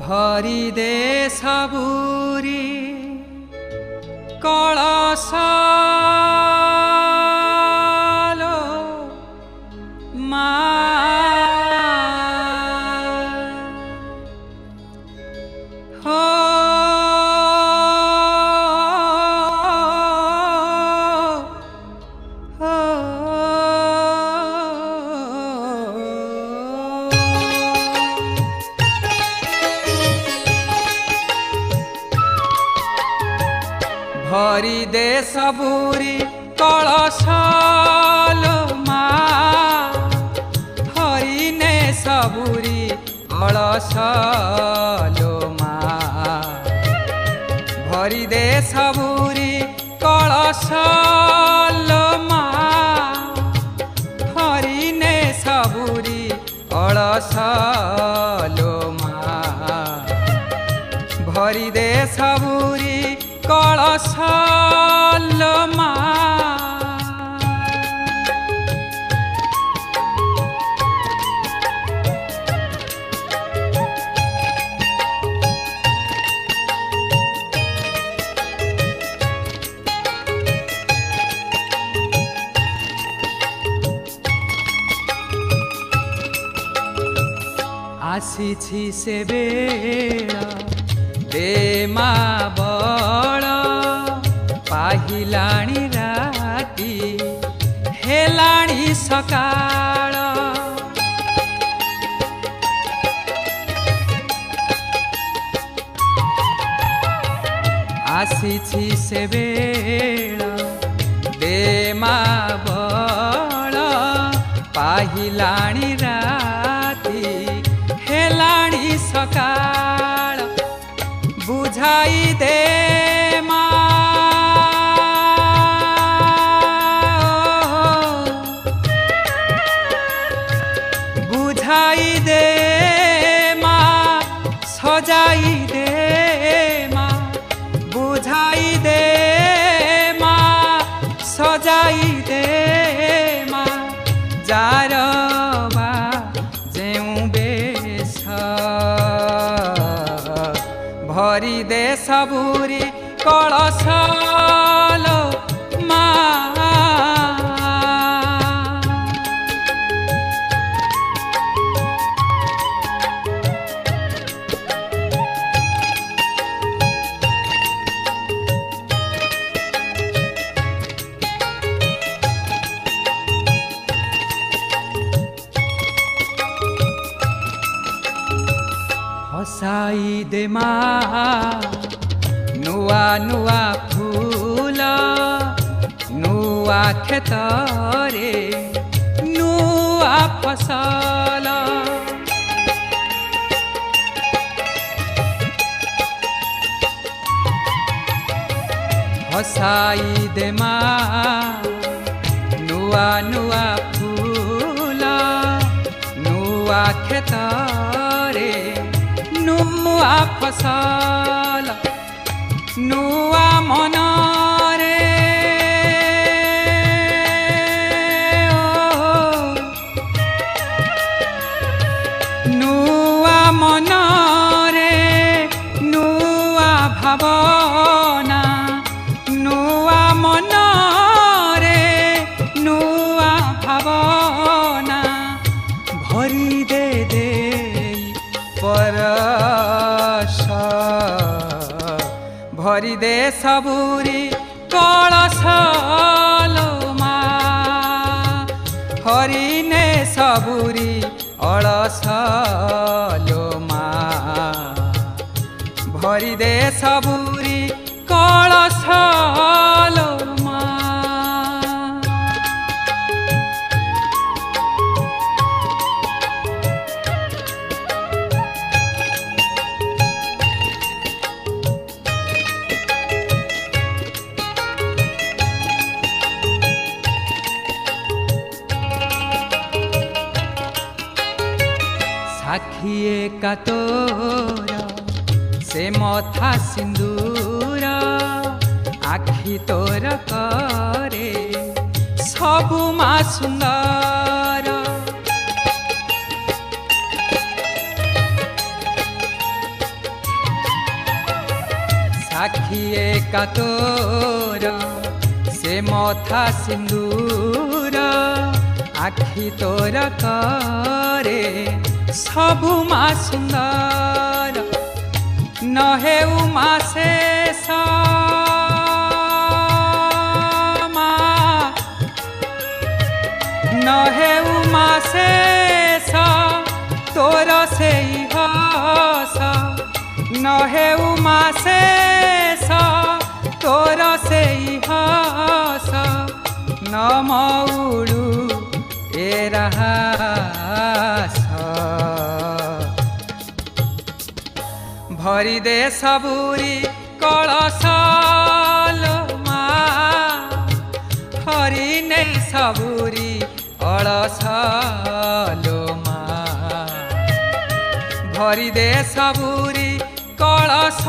भरी दे सबुरी कलश मा हो भरी दे सबुरी कलश मा हरि ने सबुरी कलश मा भरी दे सबुरी कलश मा हरि ने सबुरी कलश मा भरी दे सबुरी कलश मा आसी से बेला दे मा बड़ पाहिलाणी राती हेलाणी सकाळ आसी से बेला दे मा बड़ पाहिलाणी राती हेलाणी सकाळ बुझाई दे मा बुझाई दे मा सजाई दे मा बुझाई दे मा सजाई दे मा जार बा जेऊ बेश भरी दे सबुरी कलश मा हसाई दे मा नुआ नुआ फूल नुआ खेतरे नुआ फसल हसाई दे मा नुआ नुआ फूल नुआ खेतरे नुआ फसल नुआ मन रे नुआ मन रे नुआ भावना नुआ मन रे नुआ भावना भरी दे दे परश भरी दे सबुरी कलश मा हरि ने सबुरी कलश मा भरी दे सबुरी कलश मा साखिए का तोर से मथा सिंदूर आखि तोर करे सबु मा सुंदर आखिए का तोर से मथा सिंदूर आखि तोर करे सबु मा सुंदर न हेउ मा शेष न हेउ मा शेष तोर से हस न हेउ मा शेष तोर से हस न मौड़ू ए रहस भरी दे सबुरी कलश मा हरि ने सबुरी अलस मा भरी दे सबुरी कलश